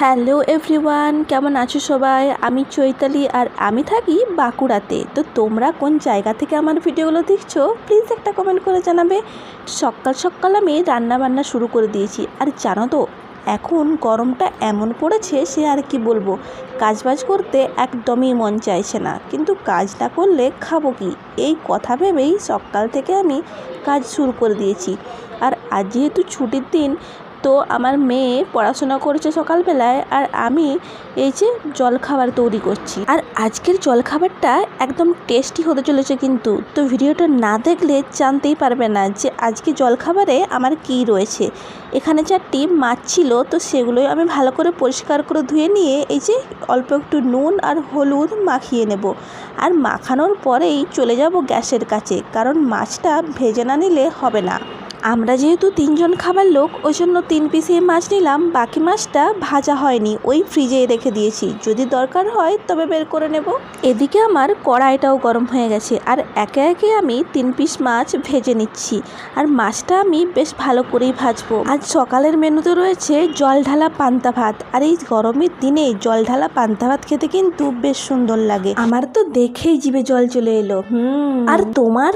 Hello everyone, কেমন আছো সবাই? আমি চৈতালি আর আমি থাকি বাঁকুড়াতে। তো তোমরা কোন জায়গা থেকে আমার ভিডিওগুলো দেখছো প্লিজ একটা কমেন্ট করে জানাবে। সকাল সকাল আমি রান্না বান্না শুরু করে দিয়েছি। আর জানো তো এখন গরমটা এমন পড়েছে সে আর কি বলবো, কাজবাজ করতে একদমই মন চাইছে না, কিন্তু কাজ না করলে খাবো কি, এই কথা ভেবেই সকাল থেকে আমি কাজ শুরু করে দিয়েছি। আর আজ যেহেতু ছুটির দিন, তো আমার মেয়ে পড়াশোনা করেছে সকালবেলায়, আর আমি এই যে জলখাবার তৈরি করছি। আর আজকের জলখাবারটা একদম টেস্টি হতে চলেছে কিন্তু, তো ভিডিওটা না দেখলে জানতেই পারবে না যে আজকে জলখাবারে আমার কি রয়েছে। এখানে 4টি মাছ ছিল, তো সেগুলোই আমি ভালো করে পরিষ্কার করে ধুয়ে নিয়ে এই যে অল্প একটু নুন আর হলুদ মাখিয়ে নেব। আর মাখানোর পরেই চলে যাব গ্যাসের কাছে, কারণ মাছটা ভেজে না নিলে হবে না। আমরা যেহেতু 3 জন খাবার লোক, ওই জন্য 3 পিসে মাছ নিলাম। বাকি মাছটা ভাজা হয়নি, ওই ফ্রিজে রেখে দিয়েছি, যদি দরকার হয় তবে বের করে নেব। এদিকে আমার কড়াইটাও গরম হয়ে গেছে, আর একে একে আমি 3 পিস মাছ ভেজে নিচ্ছি। আর মাছটা আমি বেশ ভালো করেই ভাজবো। আজ সকালের মেনুতে রয়েছে জল ঢালা পান্তা ভাত, আর এই গরমের দিনে জল ঢালা পান্তা ভাত খেতে কিন্তু বেশ সুন্দর লাগে। আমার তো দেখেই জিভে জল চলে এলো। আর তোমার?